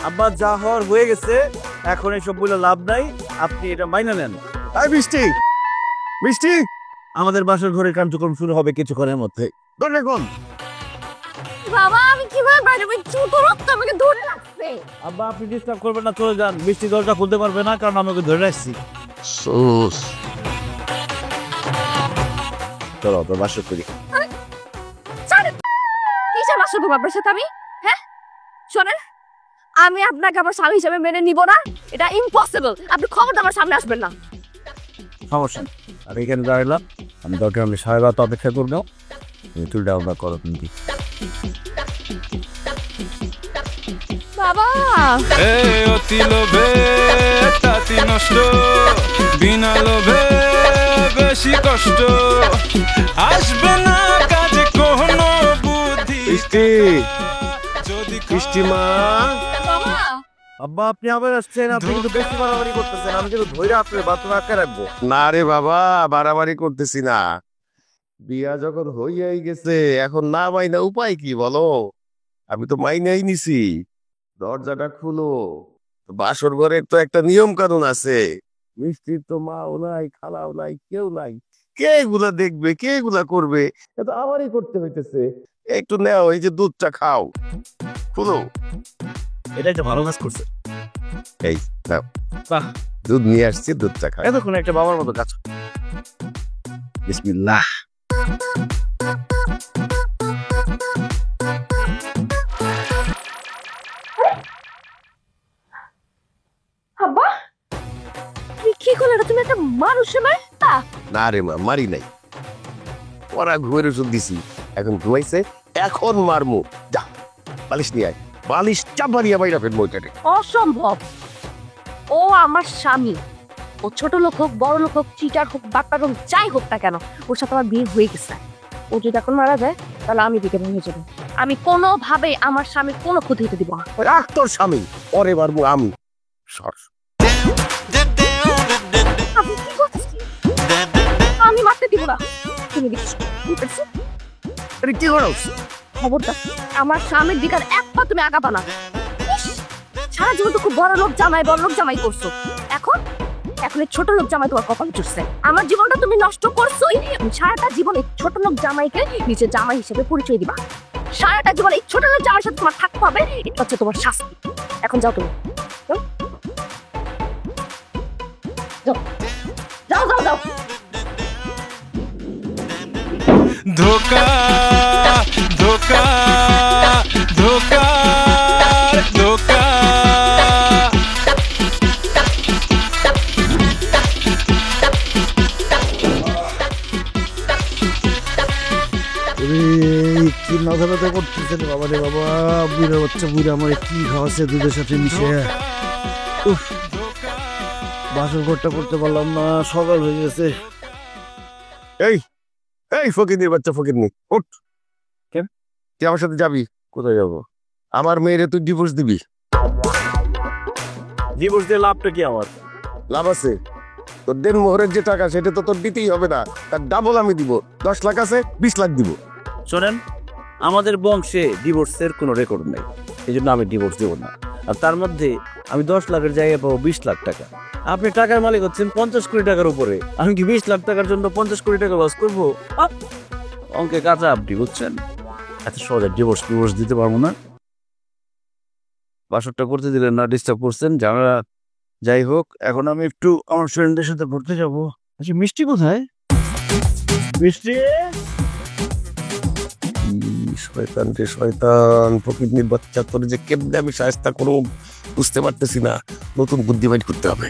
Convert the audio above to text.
আব্বা যা হওয়ার হয়ে গেছে, এখন এসব বলে লাভ নাই, আপনি এটা মাইনা নেন। এই মিষ্টি, মিষ্টি, আমাদের বাসর ঘরের কার্যক্রম শুরু হবে কিছুক্ষণের মধ্যে। ধরে কোন বাবা আমি কিভাবে বাইরে জুতো রক্ত আমাকে ধরে রাখছে। আব্বা আপনি ডিস্টার্ব করবেন না, চলে যান। মিষ্টি দরজা খুলতে পারবে না, কারণ আমাকে ধরে রাখছি। সোস চলো আপনার বাসর করি। কিসের বাসর করবো আপনার সাথে আমি? হ্যাঁ শোনেন, আমি আপনাকে আমার স্বামী হিসেবে মেনে নিব না, এটা ইম্পসিবল। আপনি খবরটা আমার সামনে আসবেন না। সমস্যা নেই, আমি এখানে দাঁড়ালাম, আমি দরকার হলে 7:30 অপেক্ষা করবো। তুমি চুলটা আমরা করো কিন্তু। বাবা অতি লোভে তাতি নষ্ট, বিনা লোভে বেশি কষ্ট, আসবে না কাজে কোনো বুদ্ধি। মিষ্টি, যদি মিষ্টি মা, বাবা আব্বা আপনি আবার আসছেন, আপনি কিন্তু বেশি বাড়াবাড়ি করতেছেন। আমি কিন্তু ধৈর্য আপনার বাথরুমে আটকে রাখবো। না রে বাবা, বাড়াবাড়ি করতেছি না। বিয়া যখন হইয়াই গেছে, এখন না মাইনা উপায় কি বলো? আমি তো মাইনাই নিছি। দরজাটা খুলো। বাসর ঘরের তো একটা নিয়ম কানুন আছে। মিষ্টির তো মাও নাই, খালাও নাই, কেউ নাই। কে এগুলা দেখবে, কে এগুলা করবে? এটা আমারই করতে হইতেছে। একটু নেও, এই যে দুধটা খাও। খুলো। এটাই তো ভালো কাজ করছে। এই নাও, বাহ, দুধ নিয়ে আসছি, দুধটা খাও। এতক্ষণ একটা বাবার মতো কাজ। বিসমিল্লাহ। আব্বা তুমি কি করলে? তুমি একটা মানুষের মারতা? না রে মা, মারি নাই। ওরা ঘুমের ওষুধ দিছি, এখন ঘুমাইছে, এখন মারমু। যা বালিশ নিয়ে আয়, বালিশ চাপা দিয়ে বাইরা ফেলবো ওইটারে। অসম্ভব। ও আমার স্বামী, ও ছোট লোক হোক, বড় লোক হোক, চিটার হোক, বাটপার হোক, যাই হোক না কেন, ওর সাথে আমার বিয়ে হয়ে গেছে। ও যদি এখন মারা যায় তাহলে আমি দিকে ভেঙে যাবো। আমি কোনোভাবে আমার স্বামীর কোনো ক্ষতি হতে দিব না। ওই রাখ তোর স্বামী, ওরে মারমু আমি। সর। আপনি কি করছেন? আমি মারতে দিব না। তুমি দেখছো বুঝতেছো? আরে কি করছ? খবরদার আমার স্বামীর দিকে আর এক পা তুমি আগাবা না। ইস, সারা জীবন তো খুব বড় লোক জামাই করছো, এখন এখন এই ছোট লোক জামাই তোমার কপালে চুষছে। আমার জীবনটা তুমি নষ্ট করছোই। তুমি সারাটা জীবন এই ছোট লোক জামাইকে নিজের জামাই হিসেবে পরিচয় দিবা। সারাটা জীবন এই ছোট লোক জামাইয়ের সাথে তোমার থাকতে হবে, এটা হচ্ছে তোমার শাস্তি। এখন যাও তুমি, যাও যাও যাও যাও। ধোকা ধোকা ধোকা ধোকা। কি মাথা ব্যথা করতেছে রে বাবা রে বাবা। বুড়া বাচ্চা বুড়া আমার কি খাওয়াচ্ছে দুধের সাথে মিশে। উফ, বাসর ঘরটা করতে পারলাম না, সকাল হয়ে গেছে। এই এই ফকিরনির বাচ্চা, ফকিরনি উঠ। কেন? তুই আমার সাথে যাবি? কোথায় যাবো? আমার মেয়েরে তুই ডিভোর্স দিবি। ডিভোর্স দিয়ে লাভটা কি আমার? লাভ আছে। তোর দেন মোহরের যে টাকা, সেটা তো তোর দিতেই হবে না, তার ডাবল আমি দিব। 10 লাখ আছে, 20 লাখ দিব। শোনেন, আমাদের বংশে ডিভোর্সের কোনো রেকর্ড নেই, এই জন্য আমি ডিভোর্স দেবো না। আর তার মধ্যে আমি 10 লাখের জায়গায় পাবো 20 লাখ টাকা। আপনি টাকার মালিক হচ্ছেন 50 কোটি টাকার উপরে, আমি কি 20 লাখ টাকার জন্য 50 কোটি টাকা লস করবো? অঙ্কে কাঁচা আপনি, বুঝছেন? এত সহজে ডিভোর্স দিতে পারবো না। বাসরটা করতে দিলেন না, ডিস্টার্ব করছেন, জানারা। যাই হোক, এখন আমি একটু আমার ফ্রেন্ডদের সাথে পড়তে যাবো। আচ্ছা, মিষ্টি কোথায়? মিষ্টি, শয়তান রে শয়তান, ফকিরনির বাচ্চা, তোর যে কেমনে আমি শায়েস্তা করব বুঝতে পারতেছি না। নতুন বুদ্ধি বাইর করতে হবে।